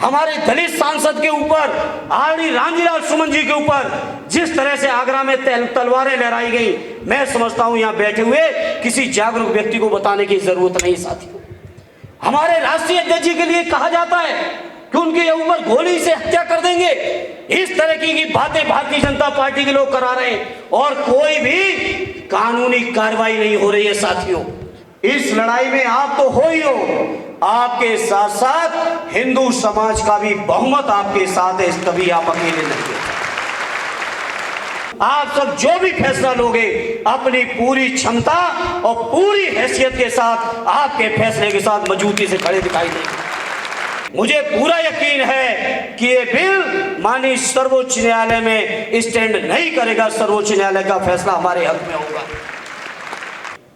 हमारे दलित सांसद के ऊपर, आरडी रामजीलाल सुमन जी के ऊपर जिस तरह से आगरा में तलवारें लहराई गई, मैं समझता हूं यहां बैठे हुए किसी जागरूक व्यक्ति को बताने की जरूरत नहीं साथियों। हमारे राष्ट्रीय अध्यक्ष जी के लिए कहा जाता है कि उनके ऊपर गोली से हत्या कर देंगे। इस तरह की बातें भारतीय जनता पार्टी के लोग करा रहे हैं और कोई भी कानूनी कार्रवाई नहीं हो रही है साथियों। इस लड़ाई में आप तो हो ही हो, आपके साथ साथ हिंदू समाज का भी बहुमत आपके साथ है, कभी आप अकेले नहीं हैं। आप सब जो भी फैसला लोगे अपनी पूरी क्षमता और पूरी हैसियत के साथ आपके फैसले के साथ मजबूती से खड़े दिखाई देंगे। मुझे पूरा यकीन है कि ये बिल माननीय सर्वोच्च न्यायालय में स्टैंड नहीं करेगा। सर्वोच्च न्यायालय का फैसला हमारे हक में होगा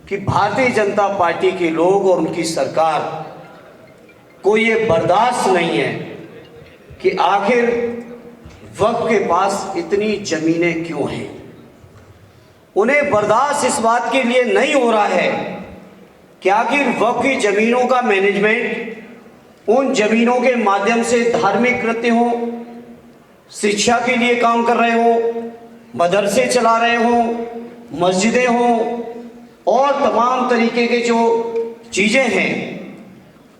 कि भारतीय जनता पार्टी के लोग और उनकी सरकार को ये बर्दाश्त नहीं है कि आखिर वक्फ के पास इतनी जमीनें क्यों हैं। उन्हें बर्दाश्त इस बात के लिए नहीं हो रहा है कि आखिर वक्फ की जमीनों का मैनेजमेंट उन जमीनों के माध्यम से धार्मिक कृत्य हो, शिक्षा के लिए काम कर रहे हो, मदरसे चला रहे हो, मस्जिदें हो और तमाम तरीके के जो चीज़ें हैं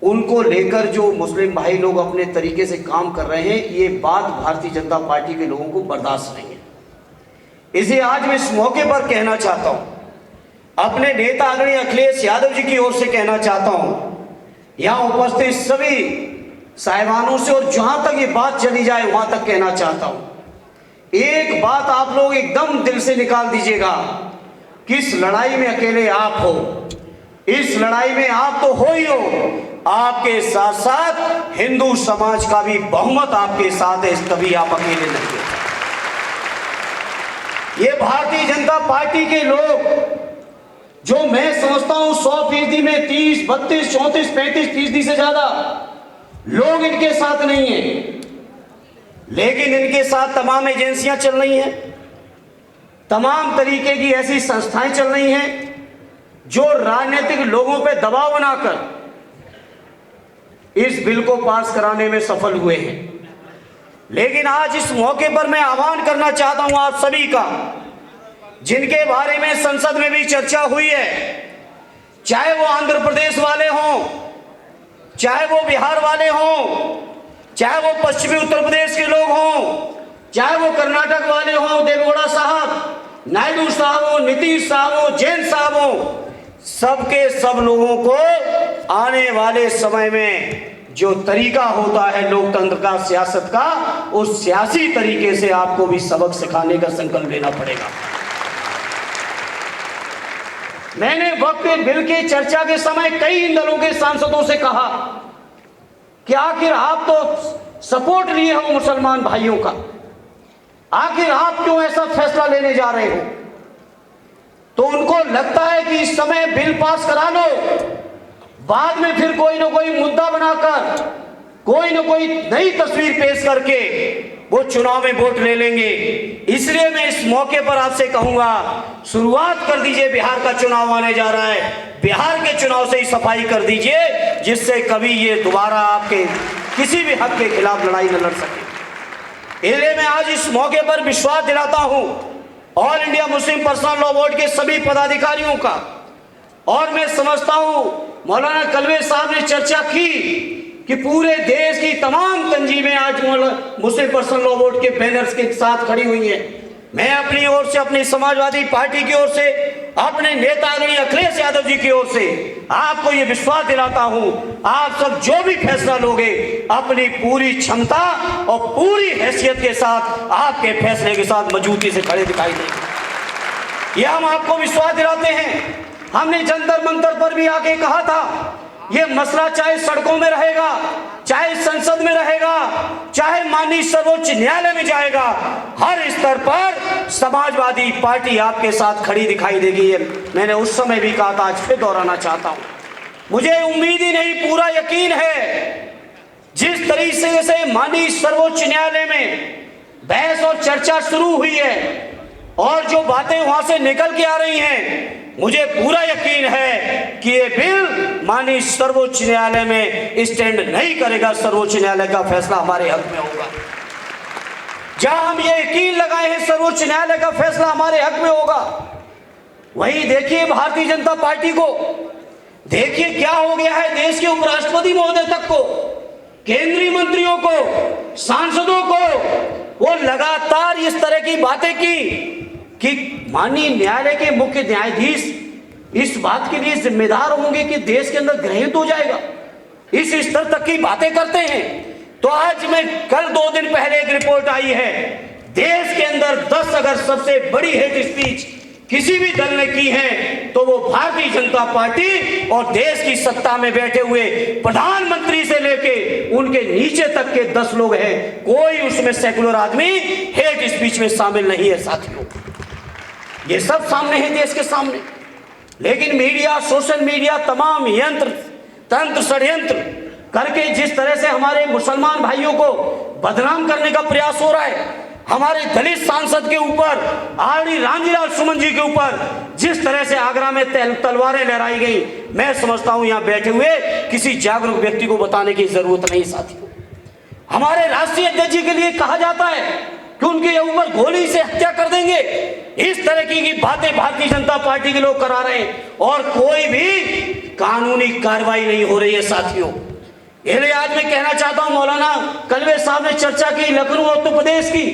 उनको लेकर जो मुस्लिम भाई लोग अपने तरीके से काम कर रहे हैं, ये बात भारतीय जनता पार्टी के लोगों को बर्दाश्त नहीं है। इसे आज मैं इस मौके पर कहना चाहता हूँ, अपने नेता आदरणीय अखिलेश यादव जी की ओर से कहना चाहता हूँ, यहाँ उपस्थित सभी साहिबानों से, और जहाँ तक ये बात चली जाए वहाँ तक कहना चाहता हूँ, एक बात आप लोग एकदम दिल से निकाल दीजिएगा कि इस लड़ाई में अकेले आप हो, इस लड़ाई में आप तो हो ही हो, आपके साथ साथ हिंदू समाज का भी बहुमत आपके साथ है, कभी आप अकेले नहीं हैं। ये भारतीय जनता पार्टी के लोग जो मैं समझता हूं 100% में 30, 32, 34, 35% से ज्यादा लोग इनके साथ नहीं हैं, लेकिन इनके साथ तमाम एजेंसियां चल रही हैं, तमाम तरीके की ऐसी संस्थाएं चल रही हैं जो राजनीतिक लोगों पे दबाव बनाकर इस बिल को पास कराने में सफल हुए हैं। लेकिन आज इस मौके पर मैं आह्वान करना चाहता हूं आप सभी का, जिनके बारे में संसद में भी चर्चा हुई है, चाहे वो आंध्र प्रदेश वाले हों, चाहे वो बिहार वाले हों, चाहे वो पश्चिमी उत्तर प्रदेश के लोग हों, चाहे वो कर्नाटक वाले हों, देवेगौड़ा साहब, नायडू साहब हो, नीतीश साहब हो, जैन साहब हो, सबके सब लोगों को आने वाले समय में जो तरीका होता है लोकतंत्र का, सियासत का, उस सियासी तरीके से आपको भी सबक सिखाने का संकल्प लेना पड़ेगा। मैंने वक्त बिल की चर्चा के समय कई इन दलों के सांसदों से कहा कि आखिर आप तो सपोर्ट लिए हो मुसलमान भाइयों का, आखिर आप क्यों ऐसा फैसला लेने जा रहे हो। तो उनको लगता है कि इस समय बिल पास करा लो, बाद में फिर कोई ना कोई मुद्दा बनाकर, कोई ना कोई नई तस्वीर पेश करके वो चुनाव में वोट ले लेंगे। इसलिए मैं इस मौके पर आपसे कहूंगा, शुरुआत कर दीजिए, बिहार का चुनाव आने जा रहा है, बिहार के चुनाव से ही सफाई कर दीजिए, जिससे कभी ये दोबारा आपके किसी भी हक के खिलाफ लड़ाई न लड़ सके। इसलिए मैं आज इस मौके पर विश्वास दिलाता हूं all India Muslim personal law board के सभी पदाधिकारियों का, और मैं समझता हूं मौलाना कलवे साहब ने चर्चा की कि पूरे देश की तमाम तंजीमें आज मुस्लिम पर्सनल लॉ बोर्ड के बैनर्स के साथ खड़ी हुई हैं। मैं अपनी ओर से, अपनी समाजवादी पार्टी की ओर से, अपने नेता आदरणीय अखिलेश यादव जी की ओर से आपको ये विश्वास दिलाता हूं, आप सब जो भी फैसला लोगे अपनी पूरी क्षमता और पूरी हैसियत के साथ आपके फैसले के साथ मजबूती से खड़े दिखाई देंगे। ये हम आपको विश्वास दिलाते हैं। हमने जंतर मंतर पर भी आके कहा था, ये मसला चाहे सड़कों में रहेगा, चाहे संसद में रहेगा, चाहे माननीय सर्वोच्च न्यायालय में जाएगा, हर स्तर पर समाजवादी पार्टी आपके साथ खड़ी दिखाई देगी। मैंने उस समय भी कहा था, आज फिर दोहराना चाहता हूं, मुझे उम्मीद ही नहीं, पूरा यकीन है जिस तरीके से माननीय सर्वोच्च न्यायालय में बहस और चर्चा शुरू हुई है और जो बातें वहां से निकल के आ रही हैं, मुझे पूरा यकीन है कि ये बिल माननीय सर्वोच्च न्यायालय में स्टैंड नहीं करेगा। सर्वोच्च न्यायालय का फैसला हमारे हक में होगा। जहां हम ये यकीन लगाए हैं सर्वोच्च न्यायालय का फैसला हमारे हक में होगा, वहीं देखिए भारतीय जनता पार्टी को, देखिए क्या हो गया है देश के उपराष्ट्रपति महोदय तक को, केंद्रीय मंत्रियों को, सांसदों को, वो लगातार इस तरह की बातें की कि माननीय न्यायालय के मुख्य न्यायाधीश इस बात के लिए जिम्मेदार होंगे कि देश के अंदर ग्रहित हो जाएगा, इस स्तर तक की बातें करते हैं। तो आज में कल 2 दिन पहले एक रिपोर्ट आई है, देश के अंदर 10 अगर सबसे बड़ी हेट स्पीच किसी भी दल ने की है तो वो भारतीय जनता पार्टी और देश की सत्ता में बैठे हुए प्रधानमंत्री से लेके उनके नीचे तक के 10 लोग हैं। कोई उसमें सेकुलर आदमी हेट स्पीच में शामिल नहीं है साथियों। ये सब सामने है देश के सामने, लेकिन मीडिया, सोशल मीडिया तमाम यंत्र तंत्र षड्यंत्र करके जिस तरह से हमारे मुसलमान भाइयों को बदनाम करने का प्रयास हो रहा है, हमारे दलित सांसद के ऊपर, आरडी रामजीलाल सुमन जी के ऊपर जिस तरह से आगरा में तलवारें लहराई गई, मैं समझता हूं यहां बैठे हुए किसी जागरूक व्यक्ति को बताने की जरूरत नहीं साथियों। हमारे राष्ट्रीय अध्यक्ष जी के लिए कहा जाता है कि उनके ऊपर गोली से हत्या कर देंगे। इस तरह की बातें भारतीय जनता पार्टी के लोग करा रहे हैं और कोई भी कानूनी कार्रवाई नहीं हो रही है साथियों। इसलिए आज मैं कहना चाहता हूं, मौलाना कलवे साहब ने चर्चा की लखनऊ उत्तर प्रदेश की,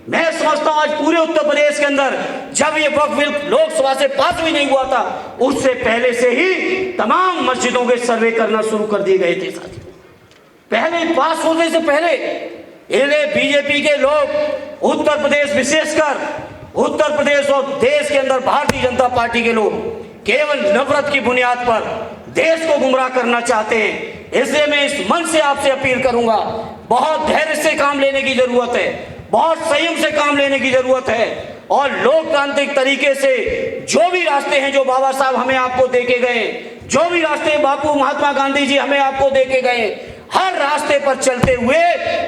मैं समझता हूं आज पूरे उत्तर प्रदेश के अंदर जब ये वक्फ बिल लोकसभा से पास भी नहीं हुआ था, उससे पहले से ही तमाम मस्जिदों के सर्वे करना शुरू कर दिए गए थे साथियों। पहले पास होने से पहले इन्हें बीजेपी के लोग, उत्तर प्रदेश विशेषकर उत्तर प्रदेश और देश के अंदर भारतीय जनता पार्टी के लोग केवल नफरत की बुनियाद पर देश को गुमराह करना चाहते हैं। इसलिए मैं इस मन से आपसे अपील करूंगा, बहुत धैर्य से काम लेने की जरूरत है, बहुत संयम से काम लेने की जरूरत है और लोकतांत्रिक तरीके से जो भी रास्ते हैं जो बाबा साहब हमें आपको देके गए, जो भी रास्ते बापू महात्मा गांधी जी हमें आपको देके गए, हर रास्ते पर चलते हुए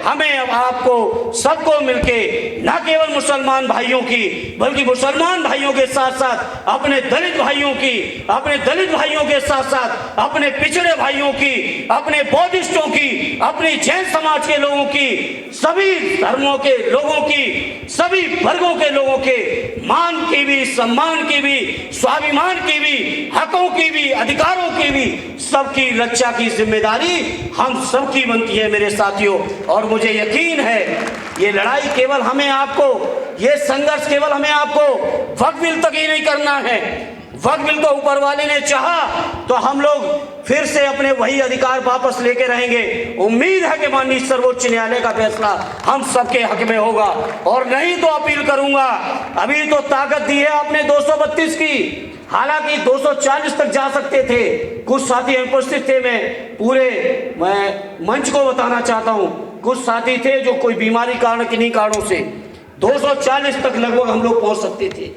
हमें अब आपको सबको मिलके न केवल मुसलमान भाइयों की बल्कि मुसलमान भाइयों के साथ साथ अपने दलित भाइयों की, अपने दलित भाइयों के साथ साथ अपने पिछड़े भाइयों की, अपने बौद्धिस्टों की, अपने जैन समाज के लोगों की, सभी धर्मों के लोगों की, सभी वर्गों के लोगों के मान की भी, सम्मान की भी, स्वाभिमान की भी, हकों की भी, अधिकारों की भी, सबकी रक्षा की जिम्मेदारी हम सबकी बनती है मेरे साथियों। और मुझे यकीन है ये लड़ाई केवल हमें आपको, ये संघर्ष केवल हमें आपको वक्फ बिल तक ही नहीं करना है। वक्फ बिल को ऊपर वाले ने चाहा तो हम लोग फिर से अपने वही अधिकार वापस लेके रहेंगे। उम्मीद है कि माननीय सर्वोच्च न्यायालय का फैसला हम सबके हक में होगा। और नहीं तो अपील करूंगा, अभी तो ताकत दी है आपने 232 की, हालांकि 240 तक जा सकते थे। कुछ साथी उपस्थित थे, मैं मंच को बताना चाहता हूं, कुछ साथी थे जो कोई बीमारी कारण किन्हीं कारणों से 240 तक लगभग हम लोग पहुंच सकते थे,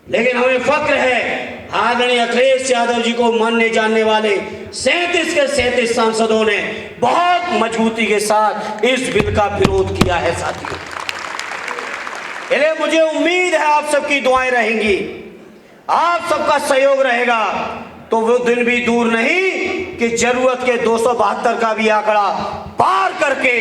लेकिन हमें फक्र है आदरणीय अखिलेश यादव जी को मानने जानने वाले 37 के 37 सांसदों ने बहुत मजबूती के साथ इस बिल का विरोध किया है साथियों। इसलिए मुझे उम्मीद है आप सबकी दुआएं रहेंगी, आप सबका सहयोग रहेगा, तो वो दिन भी दूर नहीं कि जरूरत के 272 का भी आंकड़ा पार करके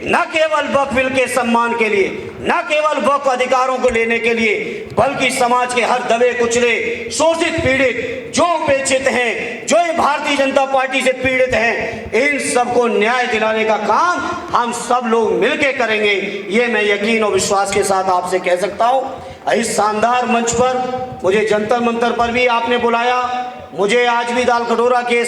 न केवल वक्फ बिल के सम्मान के लिए, न केवल वक्फ अधिकारों को लेने के लिए, बल्कि समाज के हर दबे कुचले, शोषित पीड़ित, जो उपेक्षित हैं, जो भारतीय जनता पार्टी से पीड़ित हैं, इन सबको न्याय दिलाने का काम हम सब लोग मिलकर करेंगे। ये मैं यकीन और विश्वास के साथ आपसे कह सकता हूँ। इस शानदार मंच पर मुझे जंतर मंतर पर भी आपने बुलाया, मुझे आज भी दाल कटोरा के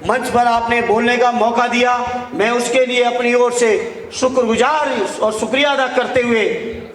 मंच पर आपने बोलने का मौका दिया, मैं उसके लिए अपनी ओर से शुक्रगुजार और शुक्रिया अदा करते हुए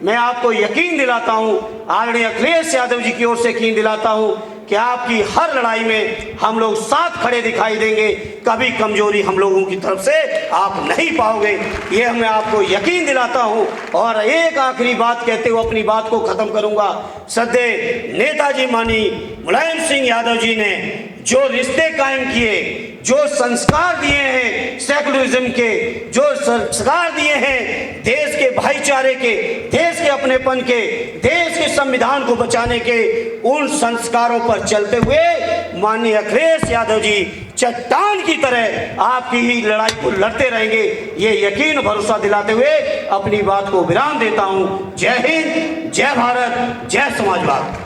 मैं आपको यकीन दिलाता हूं, आदरणीय अखिलेश यादव जी की ओर से यकीन दिलाता हूं कि आपकी हर लड़ाई में हम लोग साथ खड़े दिखाई देंगे। कभी कमजोरी हम लोगों की तरफ से आप नहीं पाओगे, ये मैं आपको यकीन दिलाता हूं। और एक आखिरी बात कहते हुए अपनी बात को खत्म करूंगा। सदैव नेताजी माननीय मुलायम सिंह यादव जी ने जो रिश्ते कायम किए, जो संस्कार दिए हैं सेकुलरिज्म के, जो संस्कार दिए हैं देश के भाईचारे के, देश के अपनेपन के, देश के संविधान को बचाने के, उन संस्कारों पर चलते हुए माननीय अखिलेश यादव जी चट्टान की तरह आपकी ही लड़ाई को लड़ते रहेंगे, ये यकीन भरोसा दिलाते हुए अपनी बात को विराम देता हूं। जय हिंद, जय भारत, जय समाजवाद।